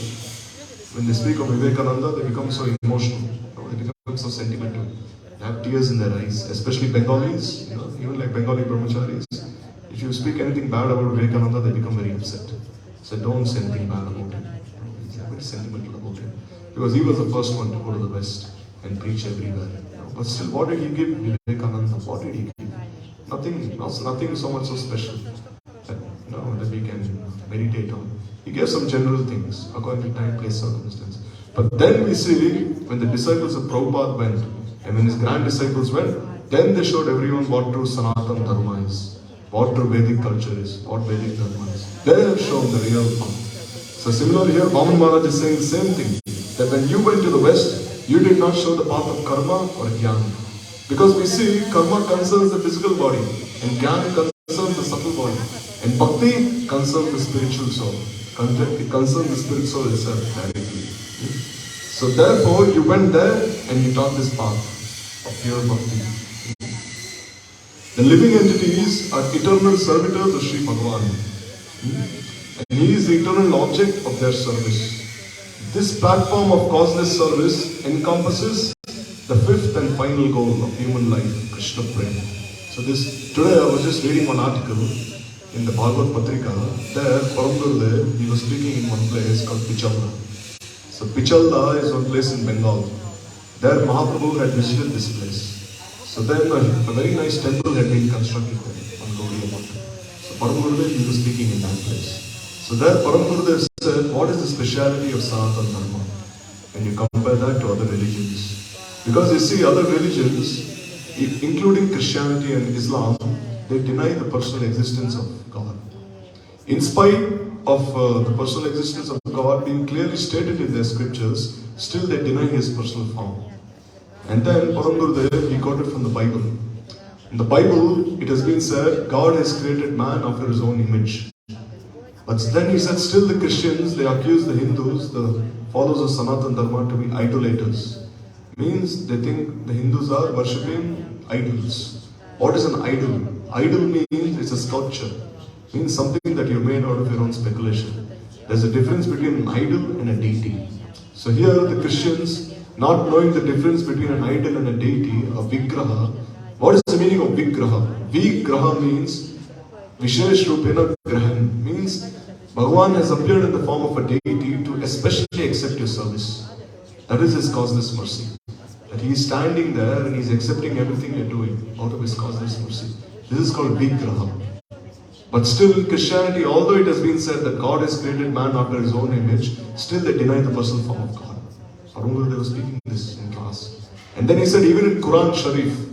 when they speak of Vivekananda, they become so emotional, they become so sentimental. They have tears in their eyes, especially Bengalis, even like Bengali brahmacharis. If you speak anything bad about Vivekananda, they become very upset. So don't say anything bad about him. They are very sentimental about him. Because he was the first one to go to the West and preach everywhere. But still, what did he give Vivekananda? What did he give? Nothing so much so special that we can meditate on. He gave some general things according to time, place, circumstance. But then we see when the disciples of Prabhupada went, and when his grand disciples went, then they showed everyone what true Sanatana Dharma is, what true Vedic culture is, what Vedic Dharma is. They have shown the real path. So similarly here, Vaman Maharaj is saying the same thing, that when you went to the West, you did not show the path of karma or jnana. Because we see karma concerns the physical body and jnana concerns the subtle body and bhakti concerns the spiritual soul. It concerns the spirit soul itself directly. So therefore you went there and you taught this path of pure bhakti. The living entities are eternal servitors of Sri Bhagavan. And he is the eternal object of their service. This platform of causeless service encompasses the fifth and final goal of human life, Krishna Prema. So today I was just reading one article in the Bhagavad Patrika. There, Param Gurudev, he was speaking in one place called Pichalda. So Pichalda is one place in Bengal. There Mahaprabhu had visited this place. So then a very nice temple had been constructed there on Gaudiya Math. So Param Gurudev, he was speaking in that place. So there Param Gurudev said, what is the speciality of Sanatana Dharma? When you compare that to other religions. Because you see, other religions, including Christianity and Islam, they deny the personal existence of God. In spite of the personal existence of God being clearly stated in their scriptures, still they deny his personal form. And then Param Gurudev, he got it from the Bible. In the Bible, it has been said, God has created man after his own image. But then he said, still the Christians, they accuse the Hindus, the followers of Sanatana Dharma, to be idolaters. Means they think the Hindus are worshipping idols. What is an idol? Idol means it's a sculpture. Means something that you made out of your own speculation. There's a difference between an idol and a deity. So here the Christians, not knowing the difference between an idol and a deity, a vigraha. What is the meaning of vigraha? Vigraha means Vishesh Rupena Grahan. Means Bhagavan has appeared in the form of a deity to especially accept your service. That is his causeless mercy. That he is standing there and he is accepting everything you are doing out of his causeless mercy. This is called vigraha. But still in Christianity, although it has been said that God has created man after his own image, still they deny the personal form of God. Arungal, they were speaking this in class. And then he said, even in Quran Sharif,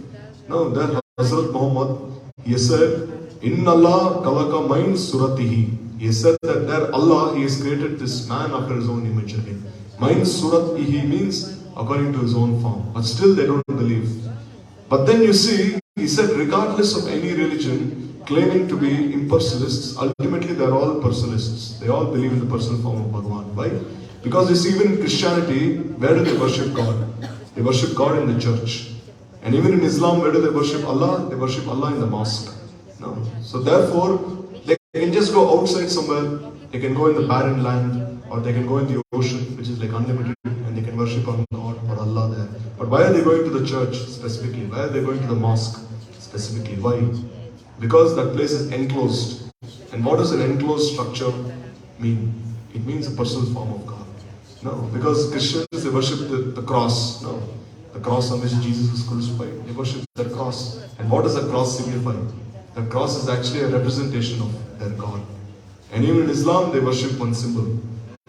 no, there Hazrat Muhammad, he said, In Allah Kalaka Main Suratihi. He said that there Allah, he has created this man after his own image again. Main Suratihi means according to his own form. But still they don't believe. But then you see, he said, regardless of any religion, claiming to be impersonalists, ultimately they are all personalists. They all believe in the personal form of Bhagavan. Why? Because you see, even in Christianity, where do they worship God? They worship God in the church. And even in Islam, where do they worship Allah? They worship Allah in the mosque. No. So therefore, they can just go outside somewhere. They can go in the barren land, or they can go in the ocean, which is like unlimited, and they can worship on God or Allah there. But why are they going to the church specifically? Why are they going to the mosque specifically? Why? Because that place is enclosed. And what does an enclosed structure mean? It means a personal form of God. No, because Christians, they worship the cross. No, the cross on which Jesus was crucified. They worship that cross. And what does the cross signify? The cross is actually a representation of their God. And even in Islam, they worship one symbol.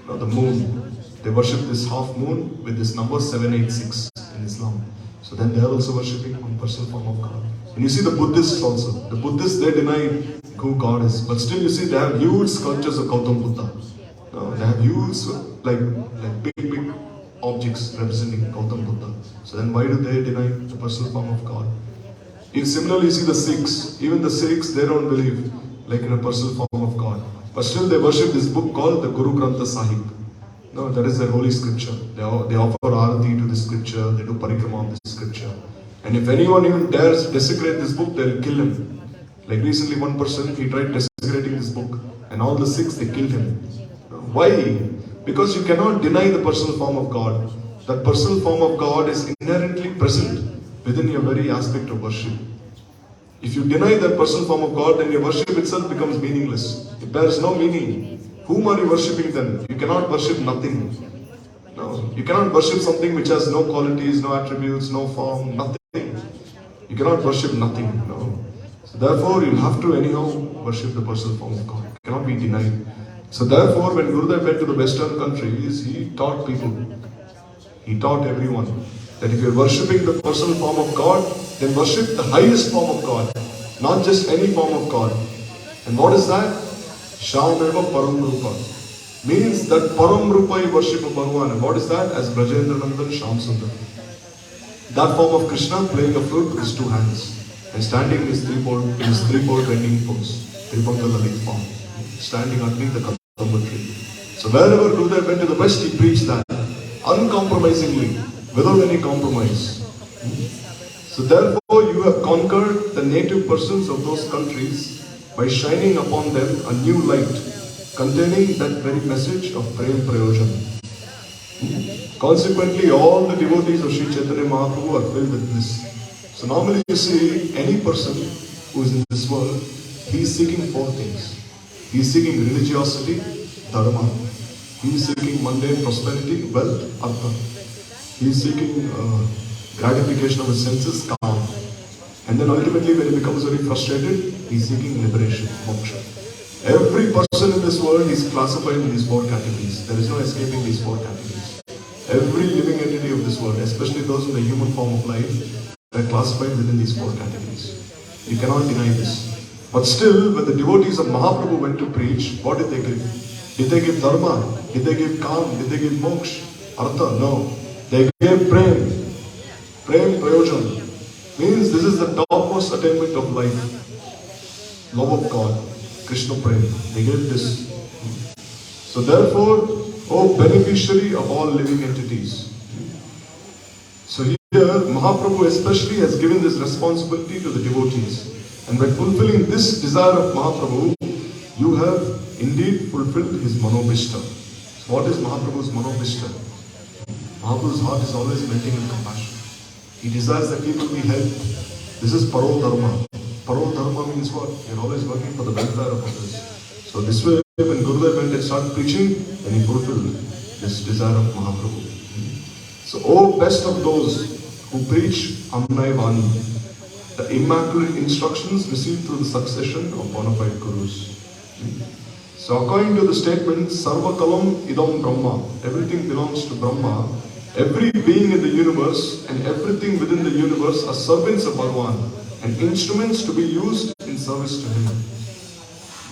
No, the moon. They worship this half moon with this number 786 in Islam. So then they are also worshipping one personal form of God. And you see the Buddhists also. The Buddhists, they deny who God is. But still you see they have huge sculptures of Gautam Buddha. They have huge, like big objects representing Gautam Buddha. So then why do they deny the personal form of God? If similarly you see the Sikhs. Even the Sikhs, they don't believe like in a personal form of God. But still they worship this book called the Guru Granth Sahib. No, that is their holy scripture. They offer arati to the scripture. They do parikrama of the scripture. And if anyone even dares desecrate this book, they'll kill him. Like recently one person, he tried desecrating this book. And all the Sikhs, they killed him. Why? Because you cannot deny the personal form of God. That personal form of God is inherently present within your very aspect of worship. If you deny that personal form of God, then your worship itself becomes meaningless. It bears no meaning. Whom are you worshipping then? You cannot worship nothing. No, you cannot worship something which has no qualities, no attributes, no form, nothing. You cannot worship nothing. No. So therefore, you have to anyhow worship the personal form of God. It cannot be denied. So therefore, when Gurudev went to the Western countries, he taught people. He taught everyone that if you are worshipping the personal form of God, then worship the highest form of God, not just any form of God. And what is that? Shameva Param Rupa. Means that Param Rupa you worship of Bhagavan. And what is that? As Brajendra Nandan Sham Sundar. That form of Krishna playing a flute with his two hands and standing in his three-pole bending pose, Tripanga Lalit form, standing underneath the Kadamba tree. So wherever Gurudev went to the West, he preached that uncompromisingly, without any compromise. So therefore, you have conquered the native persons of those countries by shining upon them a new light containing that very message of Prem Prayojan. Consequently, all the devotees of Sri Chaitanya Mahaprabhu are filled with this. So normally you see any person who is in this world, he is seeking four things. He is seeking religiosity, dharma. He is seeking mundane prosperity, wealth, artha. He is seeking gratification of his senses, calm. And then ultimately when he becomes very frustrated, he is seeking liberation, moksha. Every person in this world is classified in these four categories. There is no escaping these four categories. Every living entity of this world, especially those in the human form of life, are classified within these four categories. You cannot deny this. But still, when the devotees of Mahaprabhu went to preach, what did they give? Did they give dharma? Did they give calm? Did they give moksha? Artha? No. They gave Prem. Prem Prayojan. Means this is the topmost attainment of life. Love of God. Krishna Prem. They gave this. So therefore, O beneficiary of all living entities. So here, Mahaprabhu especially has given this responsibility to the devotees. And by fulfilling this desire of Mahaprabhu, you have indeed fulfilled his Manobhishta. So what is Mahaprabhu's Manobhishta? Mahaprabhu's heart is always melting in compassion. He desires that people be helped. This is Paro Dharma. Paro Dharma means what? You're always working for the welfare of others. So this way, when Gurudev went and started preaching, then he fulfilled this desire of Mahaprabhu. So, O best of those who preach Amnai Vani, the immaculate instructions received through the succession of bona fide Gurus. So according to the statement, Sarva Kalam Idam Brahma, everything belongs to Brahma, every being in the universe and everything within the universe are servants of Bhagavan and instruments to be used in service to him.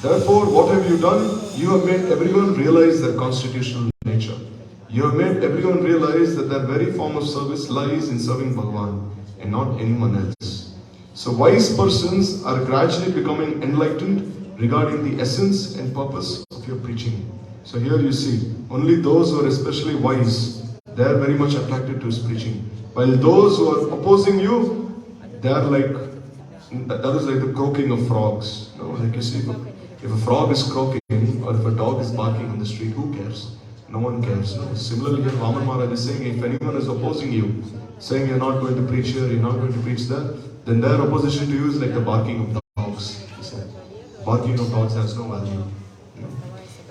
Therefore, what have you done? You have made everyone realize their constitutional nature. You have made everyone realize that their very form of service lies in serving Bhagavan and not anyone else. So wise persons are gradually becoming enlightened regarding the essence and purpose of your preaching. So here you see, only those who are especially wise, they are very much attracted to his preaching. While those who are opposing you, they are like, that is like the croaking of frogs. You know, like you see, if a frog is croaking or if a dog is barking on the street, who cares? No one cares. No. Similarly, here Vaman Maharaj is saying, if anyone is opposing you, saying you're not going to preach here, you're not going to preach there, then their opposition to you is like the barking of dogs. Barking of dogs has no value.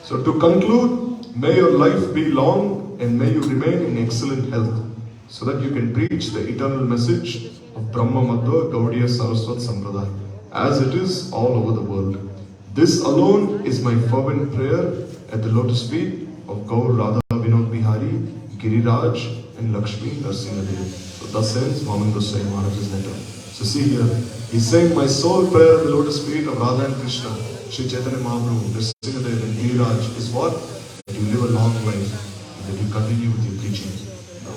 So to conclude, may your life be long and may you remain in excellent health so that you can preach the eternal message of Brahma Madhva Gaudiya Saraswat Sampradaya as it is all over the world. This alone is my fervent prayer at the lotus feet of Gaur Radha Vinod Bihari, Giriraj and Lakshmi Narasimhadev. So thus ends Vaman Goswami Maharaj's letter. So see here, he's saying my sole prayer at the lotus feet of Radha and Krishna, Sri Chaitanya Mahaprabhu, Narasimhadev and Giriraj is what? That you live a long life and that you continue with your preaching.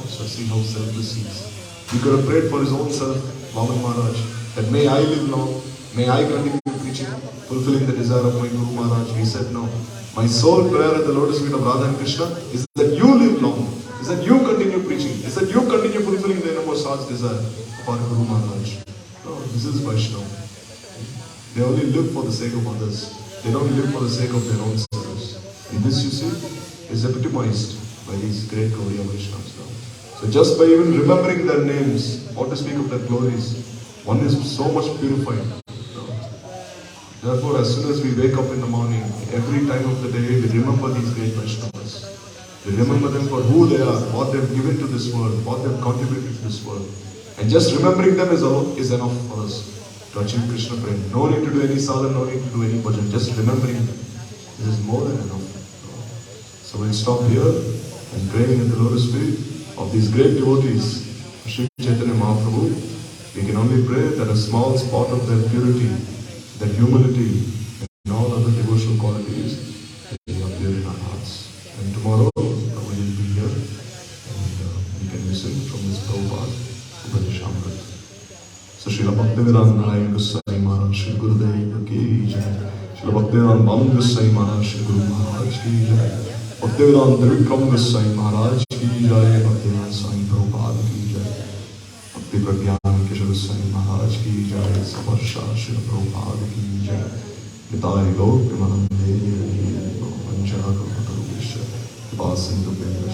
So see how selfless he is. He could have prayed for his own self, Vaman Maharaj, that may I live long, may I continue preaching, fulfilling the desire of my Guru Maharaj. He said no. My sole prayer at the lotus feet of Radha and Krishna is that you live long, is that you continue preaching, is that you continue fulfilling the innermost heart's desire of our Guru Maharaj. No, this is Vaishnava. They only live for the sake of others. They don't live for the sake of their own service. And this, you see, is epitomized by these great Gaudiya Vaishnavas now. So just by even remembering their names, or to speak of their glories, one is so much purified. Therefore, as soon as we wake up in the morning, every time of the day, we remember these great Vaishnavas. We remember them for who they are, what they've given to this world, what they've contributed to this world. And just remembering them is enough for us to achieve Krishna Prem. No need to do any sadhana, no need to do any bhajan. Just remembering them. This is more than enough. So we'll stop here and praying at the lotus feet of these great devotees, Sri Chaitanya Mahaprabhu. We can only pray that a small spot of their purity, their humility, and all other devotional qualities will appear in our hearts. And tomorrow we will be here and we can listen from this Prabhupada Upanishadamrit. So Srila Bhaktivedanta Narayan Goswami Maharaj, Shri Gurudev Ki Jai. Srila Bhaktivedanta Bam Goswami Maharaj, Shri Guru Maharaj Ki Jai. Bhaktivedanta Vikram Goswami Maharaj Ki Jai. Bhaktivedanta Swami Prabhupada Ki Jai. Bhakti Pragyan Kishore Goswami Maharaj Ki Jai. Sabarsha Srila Prabhupada Ki Jai. Nitai Gaur Premanande Vanchara Karuvisha Kipasindu Pendra